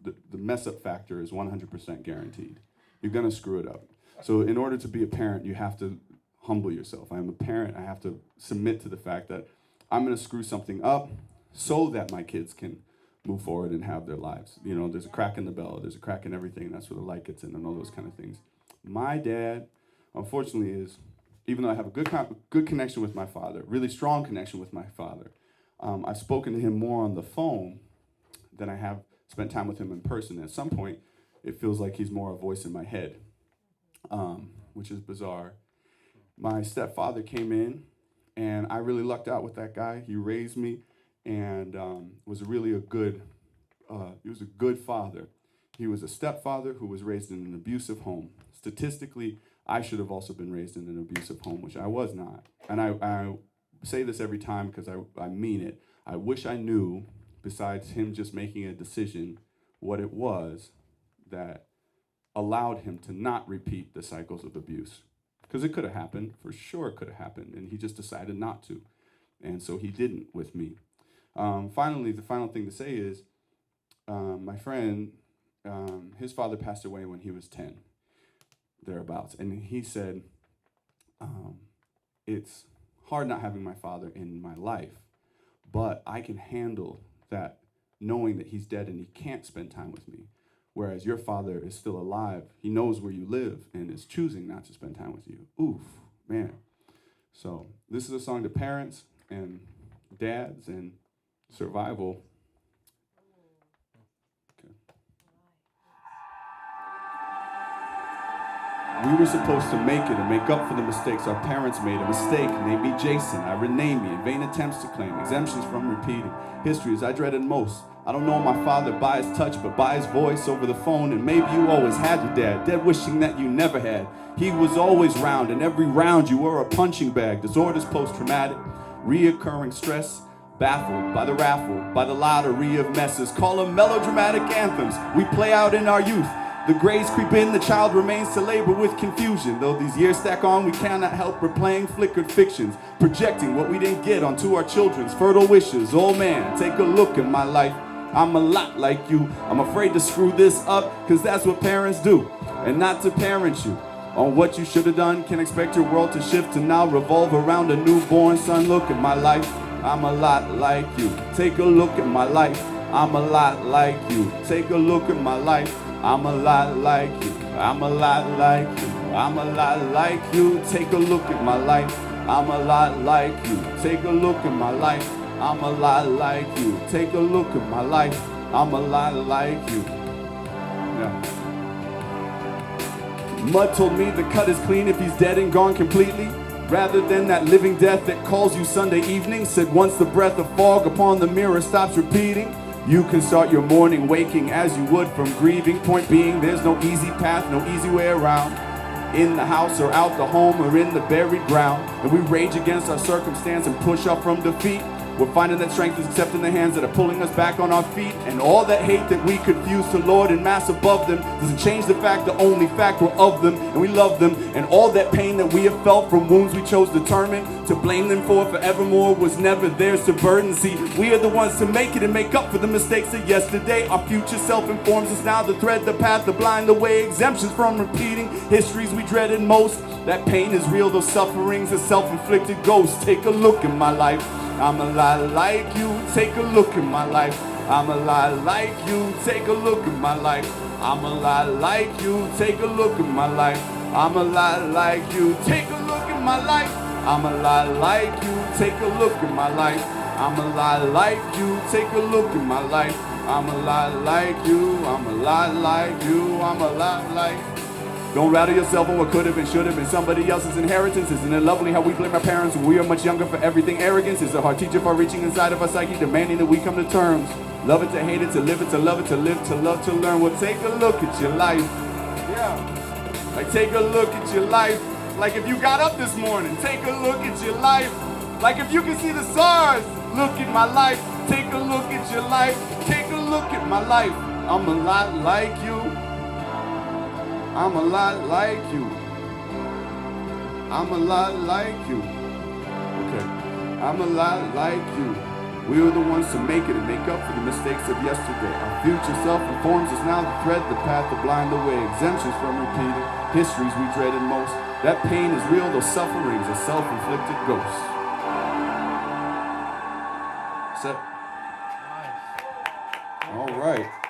the mess up factor is 100% guaranteed. You're going to screw it up. So in order to be a parent, you have to humble yourself. I am a parent. I have to submit to the fact that I'm going to screw something up so that my kids can move forward and have their lives. You know, there's a crack in the bell. There's a crack in everything. That's where the light gets in and all those kind of things. My dad, unfortunately, is, even though I have a good connection with my father, really strong connection with my father, I've spoken to him more on the phone than I have spent time with him in person. At some point, it feels like he's more a voice in my head, which is bizarre. My stepfather came in, and I really lucked out with that guy. He raised me and was really he was a good father. He was a stepfather who was raised in an abusive home. Statistically, I should have also been raised in an abusive home, which I was not. And I say this every time because I mean it. I wish I knew, besides him just making a decision, what it was that allowed him to not repeat the cycles of abuse. Because it could have happened, for sure it could have happened, and he just decided not to. And so he didn't with me. Finally, the final thing to say is, my friend, his father passed away when he was 10, thereabouts. And he said, it's hard not having my father in my life, but I can handle that knowing that he's dead and he can't spend time with me. Whereas your father is still alive. He knows where you live and is choosing not to spend time with you. Oof, man. So this is a song to parents and dads and survival. Okay. We were supposed to make it and make up for the mistakes our parents made. A mistake, name me Jason. I rename me in vain attempts to claim exemptions from repeating histories I dreaded most. I don't know my father by his touch, but by his voice over the phone. And maybe you always had your dad, dead wishing that you never had. He was always round, and every round you were a punching bag. Disorders post-traumatic, reoccurring stress, baffled by the raffle, by the lottery of messes. Call them melodramatic anthems we play out in our youth. The grades creep in, the child remains to labor with confusion. Though these years stack on, we cannot help replaying flickered fictions, projecting what we didn't get onto our children's fertile wishes. Oh man, take a look at my life. I'm a lot like you. I'm afraid to screw this up, cause that's what parents do. And not to parent you on what you should have done. Can't expect your world to shift and now revolve around a newborn son. Look at my life, I'm a lot like you. Take a look at my life, I'm a lot like you. Take a look at my life, I'm a lot like you. I'm a lot like you. I'm a lot like you. Take a look at my life, I'm a lot like you. Take a look at my life, I'm a lot like you. Take a look at my life, I'm a lot like you. Yeah. Mud told me the cut is clean if he's dead and gone completely, rather than that living death that calls you Sunday evening. Said once the breath of fog upon the mirror stops repeating, you can start your morning waking as you would from grieving. Point being, there's no easy path, no easy way around. In the house or out the home or in the buried ground. And we rage against our circumstance and push up from defeat. We're finding that strength is accepting the hands that are pulling us back on our feet. And all that hate that we confuse to Lord and mass above them doesn't change the fact, the only fact we're of them and we love them. And all that pain that we have felt from wounds we chose determined to blame them for forevermore was never theirs to burden. See, we are the ones to make it and make up for the mistakes of yesterday. Our future self informs us now to thread the path, to blind the way. Exemptions from repeating histories we dreaded most. That pain is real, those sufferings are self-inflicted ghosts. Take a look at my life, I'm a lot like you. Take a look at my life, I'm a lot like you. Take a look at my life, I'm a lot like you. Take a look at my life, I'm a lot like you. Take a look at my life, I'm a lot like you. Take a look at my life, I'm a lot like you. Take a look at my life, I'm a lot like you. I'm a lot like you. I'm a lot like you. Don't rattle yourself on what could have and should have been somebody else's inheritance. Isn't it lovely how we blame our parents when we are much younger for everything? Arrogance is a hard teacher for reaching inside of our psyche, demanding that we come to terms. Love it to hate it, to live it, to love it, to live, to love, to learn. Well, take a look at your life. Yeah. Like, take a look at your life. Like, if you got up this morning, take a look at your life. Like, if you can see the stars, look at my life. Take a look at your life. Take a look at my life. I'm a lot like you. I'm a lot like you. I'm a lot like you. Okay. I'm a lot like you. We are the ones to make it and make up for the mistakes of yesterday. Our future self informs us now to thread the path to blind the way. Exemptions from repeated histories we dreaded most. That pain is real, those sufferings are self-inflicted ghosts. Set. All right.